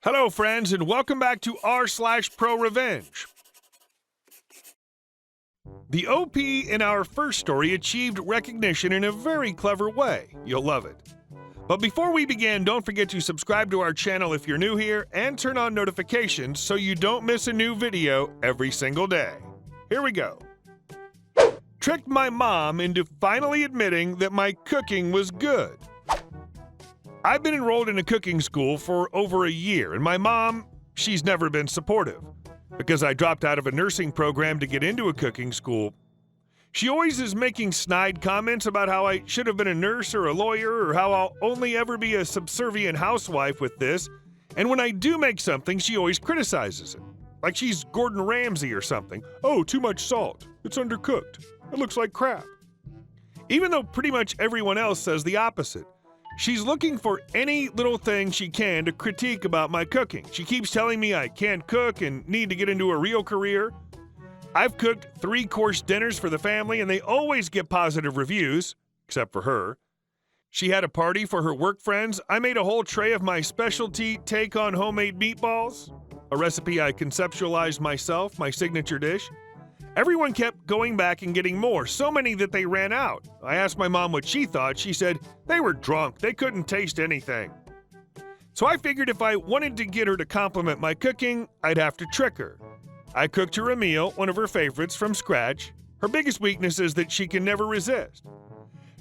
Hello, friends, and welcome back to r/ProRevenge. The OP in our first story achieved recognition in a very clever way. You'll love it. But before we begin, don't forget to subscribe to our channel if you're new here and turn on notifications so you don't miss a new video every single day. Here we go. Tricked my mom into finally admitting that my cooking was good. I've been enrolled in a cooking school for over a year, and my mom, she's never been supportive. Because I dropped out of a nursing program to get into a cooking school, she always is making snide comments about how I should have been a nurse or a lawyer or how I'll only ever be a subservient housewife with this, and when I do make something, she always criticizes it. Like she's Gordon Ramsay or something. Oh, too much salt. It's undercooked. It looks like crap. Even though pretty much everyone else says the opposite. She's looking for any little thing she can to critique about my cooking. She keeps telling me I can't cook and need to get into a real career. I've cooked 3-course dinners for the family, and they always get positive reviews, except for her. She had a party for her work friends. I made a whole tray of my specialty take on homemade meatballs, a recipe I conceptualized myself, my signature dish. Everyone kept going back and getting more, so many that they ran out. I asked my mom what she thought. She said they were drunk. They couldn't taste anything. So I figured if I wanted to get her to compliment my cooking, I'd have to trick her. I cooked her a meal, one of her favorites, from scratch. Her biggest weakness is that she can never resist.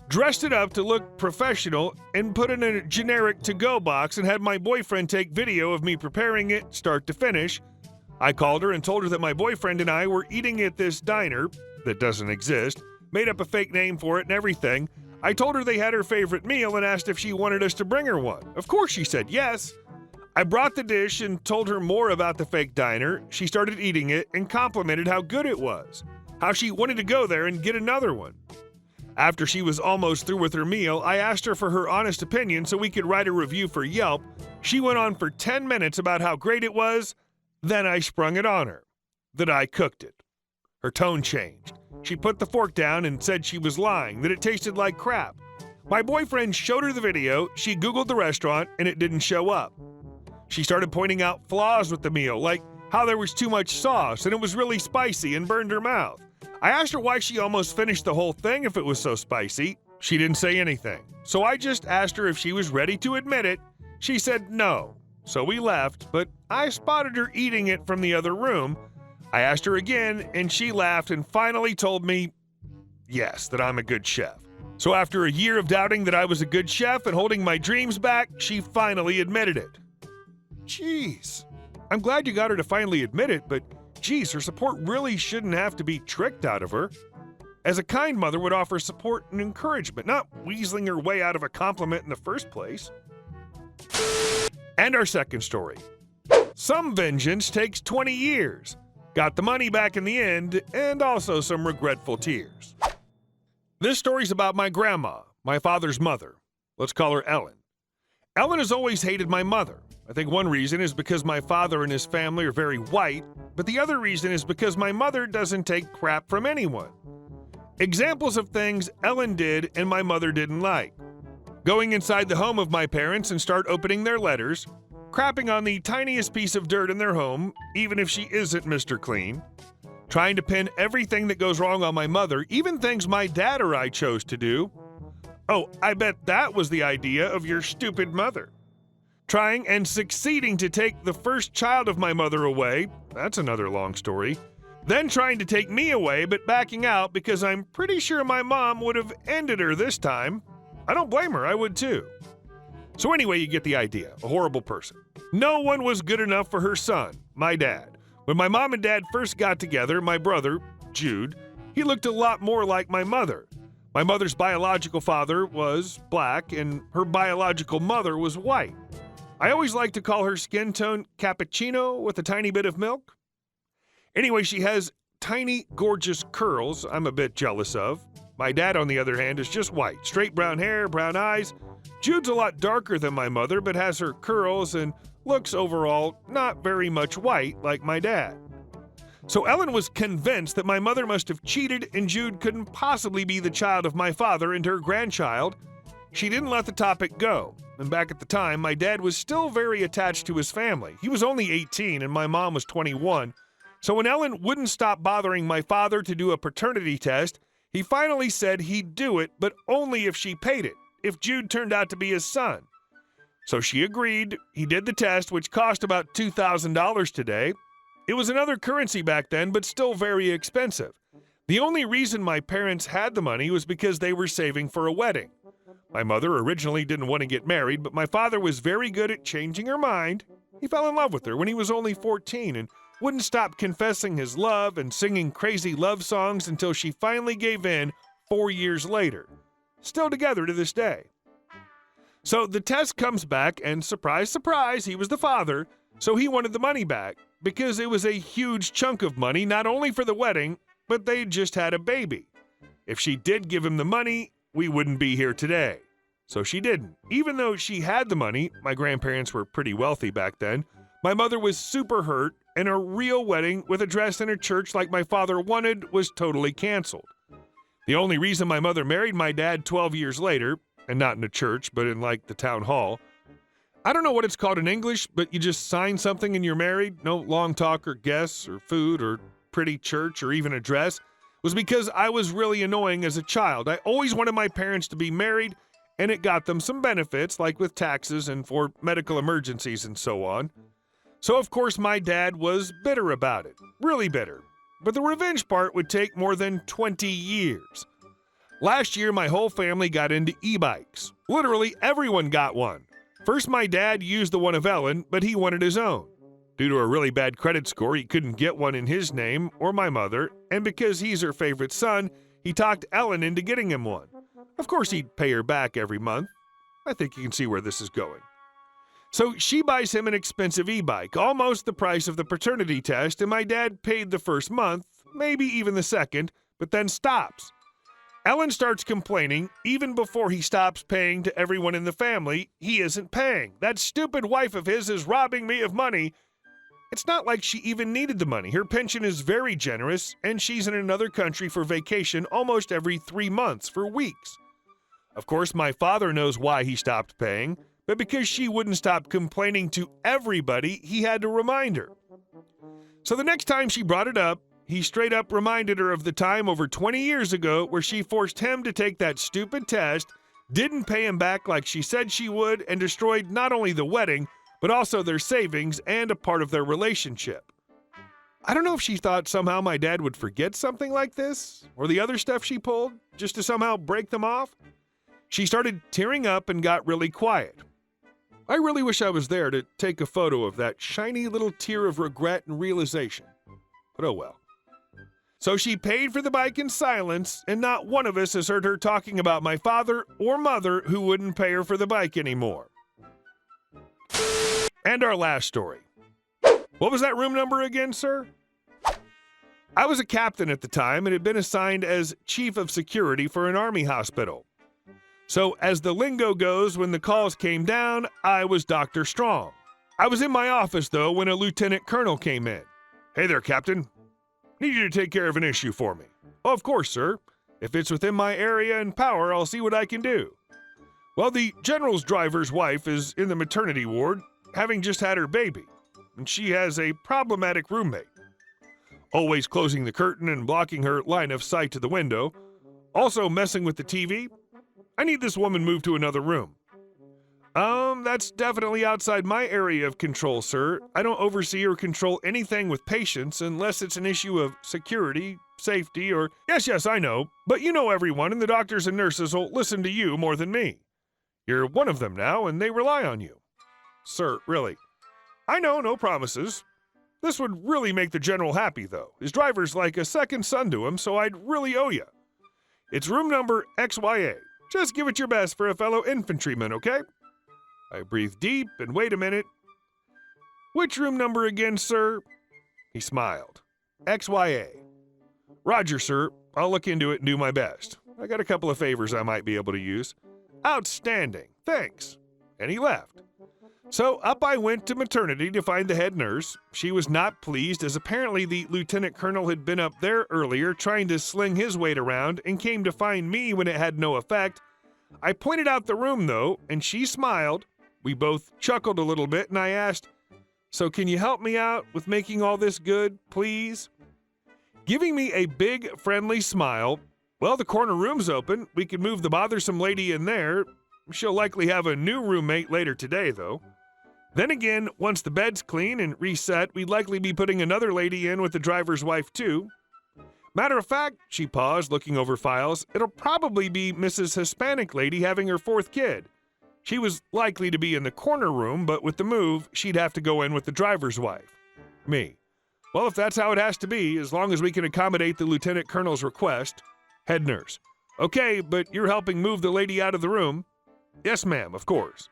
Dressed it up to look professional and put it in a generic to-go box and had my boyfriend take video of me preparing it start to finish. I called her and told her that my boyfriend and I were eating at this diner that doesn't exist, made up a fake name for it and everything. I told her they had her favorite meal and asked if she wanted us to bring her one. Of course she said yes. I brought the dish and told her more about the fake diner. She started eating it and complimented how good it was, how she wanted to go there and get another one. After she was almost through with her meal, I asked her for her honest opinion so we could write a review for Yelp. She went on for 10 minutes about how great it was. Then I sprung it on her, that I cooked it. Her tone changed. She put the fork down and said she was lying, that it tasted like crap. My boyfriend showed her the video, she Googled the restaurant, and it didn't show up. She started pointing out flaws with the meal, like how there was too much sauce and it was really spicy and burned her mouth. I asked her why she almost finished the whole thing if it was so spicy. She didn't say anything. So I just asked her if she was ready to admit it. She said no. So we left, but I spotted her eating it from the other room. I asked her again, and she laughed and finally told me, yes, that I'm a good chef. So after a year of doubting that I was a good chef and holding my dreams back, she finally admitted it. Jeez. I'm glad you got her to finally admit it, but geez, her support really shouldn't have to be tricked out of her. As a kind mother would offer support and encouragement, not weaseling her way out of a compliment in the first place. And our second story. Some vengeance takes 20 years. Got the money back in the end, and also some regretful tears. This story's about my grandma, my father's mother. Let's call her Ellen. Ellen has always hated my mother. I think one reason is because my father and his family are very white, but the other reason is because my mother doesn't take crap from anyone. Examples of things Ellen did and my mother didn't like. Going inside the home of my parents and start opening their letters, crapping on the tiniest piece of dirt in their home, even if she isn't Mr. Clean, trying to pin everything that goes wrong on my mother, even things my dad or I chose to do. Oh, I bet that was the idea of your stupid mother. Trying and succeeding to take the first child of my mother away, that's another long story. Then trying to take me away, but backing out because I'm pretty sure my mom would have ended her this time. I don't blame her, I would too. So anyway, you get the idea, a horrible person. No one was good enough for her son, my dad. When my mom and dad first got together, my brother, Jude, he looked a lot more like my mother. My mother's biological father was black and her biological mother was white. I always like to call her skin tone cappuccino with a tiny bit of milk. Anyway, she has tiny, gorgeous curls I'm a bit jealous of. My dad, on the other hand, is just white. Straight brown hair, brown eyes. Jude's a lot darker than my mother, but has her curls and looks overall not very much white like my dad. So Ellen was convinced that my mother must have cheated and Jude couldn't possibly be the child of my father and her grandchild. She didn't let the topic go. and back at the time, my dad was still very attached to his family. He was only 18 and my mom was 21. So when Ellen wouldn't stop bothering my father to do a paternity test, he finally said he'd do it, but only if she paid it, if Jude turned out to be his son. So she agreed. He did the test, which cost about $2,000 today. It was another currency back then, but still very expensive. The only reason my parents had the money was because they were saving for a wedding. My mother originally didn't want to get married, but my father was very good at changing her mind. He fell in love with her when he was only 14 and wouldn't stop confessing his love and singing crazy love songs until she finally gave in 4 years later. Still together to this day. So the test comes back and surprise, surprise, he was the father, so he wanted the money back because it was a huge chunk of money, not only for the wedding, but they just had a baby. If she did give him the money, we wouldn't be here today. So she didn't. Even though she had the money, my grandparents were pretty wealthy back then, my mother was super hurt, and a real wedding with a dress in a church like my father wanted was totally canceled. The only reason my mother married my dad 12 years later, and not in a church, but in like the town hall. I don't know what it's called in English, but you just sign something and you're married, no long talk or guests or food or pretty church or even a dress, was because I was really annoying as a child. I always wanted my parents to be married, and it got them some benefits, like with taxes and for medical emergencies and so on. So of course my dad was bitter about it, really bitter. But the revenge part would take more than 20 years. Last year, my whole family got into e-bikes. Literally everyone got one. First, my dad used the one of Ellen, but he wanted his own. Due to a really bad credit score, he couldn't get one in his name or my mother, and because he's her favorite son, he talked Ellen into getting him one. Of course, he'd pay her back every month. I think you can see where this is going. So she buys him an expensive e-bike, almost the price of the paternity test, and my dad paid the first month, maybe even the second, but then stops. Ellen starts complaining, even before he stops paying to everyone in the family, he isn't paying. That stupid wife of his is robbing me of money. It's not like she even needed the money. Her pension is very generous, and she's in another country for vacation almost every 3 months for weeks. Of course, my father knows why he stopped paying, but because she wouldn't stop complaining to everybody, he had to remind her. So the next time she brought it up, he straight up reminded her of the time over 20 years ago where she forced him to take that stupid test, didn't pay him back like she said she would, and destroyed not only the wedding, but also their savings and a part of their relationship. I don't know if she thought somehow my dad would forget something like this, or the other stuff she pulled, just to somehow break them off. She started tearing up and got really quiet. I really wish I was there to take a photo of that shiny little tear of regret and realization. But oh well. So she paid for the bike in silence, and not one of us has heard her talking about my father or mother who wouldn't pay her for the bike anymore. And our last story. What was that room number again, sir? I was a captain at the time and had been assigned as chief of security for an army hospital. So as the lingo goes, when the calls came down, I was Dr. Strong. I was in my office, though, when a lieutenant colonel came in. "Hey there, Captain. Need you to take care of an issue for me." "Oh, of course, sir. If it's within my area and power, I'll see what I can do." "Well, the general's driver's wife is in the maternity ward, having just had her baby, and she has a problematic roommate. Always closing the curtain and blocking her line of sight to the window. Also messing with the TV. I need this woman moved to another room." That's definitely outside my area of control, sir. I don't oversee or control anything with patients unless it's an issue of security, safety, or... Yes, I know, but you know everyone, and the doctors and nurses will listen to you more than me. You're one of them now, and they rely on you." "Sir, really." "I know, no promises. This would really make the general happy, though. His driver's like a second son to him, so I'd really owe you. It's room number XYA. Just give it your best for a fellow infantryman, okay?" I breathed deep and wait a minute. "Which room number again, sir?" He smiled. "XYA. "Roger, sir. I'll look into it and do my best. I got a couple of favors I might be able to use." "Outstanding. Thanks." And he left. So up I went to maternity to find the head nurse. She was not pleased, as apparently the lieutenant colonel had been up there earlier trying to sling his weight around and came to find me when it had no effect. I pointed out the room, though, and she smiled. We both chuckled a little bit, and I asked, "So can you help me out with making all this good, please?" Giving me a big, friendly smile, "Well, the corner room's open. We can move the bothersome lady in there. She'll likely have a new roommate later today, though. Then again, once the bed's clean and reset, we'd likely be putting another lady in with the driver's wife, too. Matter of fact," she paused, looking over files, "it'll probably be Mrs. Hispanic lady having her 4th kid. She was likely to be in the corner room, but with the move, she'd have to go in with the driver's wife." Me: "Well, if that's how it has to be, as long as we can accommodate the lieutenant colonel's request." Head nurse: "Okay, but you're helping move the lady out of the room." "Yes, ma'am, of course."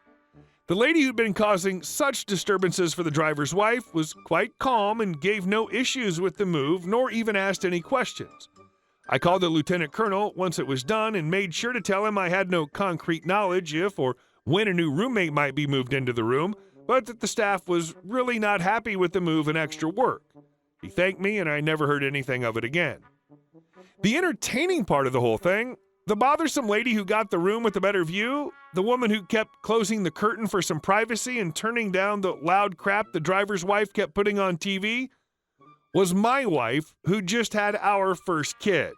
The lady who'd been causing such disturbances for the driver's wife was quite calm and gave no issues with the move, nor even asked any questions. I called the lieutenant colonel once it was done and made sure to tell him I had no concrete knowledge if or when a new roommate might be moved into the room, but that the staff was really not happy with the move and extra work. He thanked me, and I never heard anything of it again. The entertaining part of the whole thing: the bothersome lady who got the room with the better view, the woman who kept closing the curtain for some privacy and turning down the loud crap the driver's wife kept putting on TV, was my wife, who just had our 1st kid.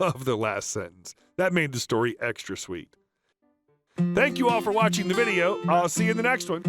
Love the last sentence. That made the story extra sweet. Thank you all for watching the video. I'll see you in the next one.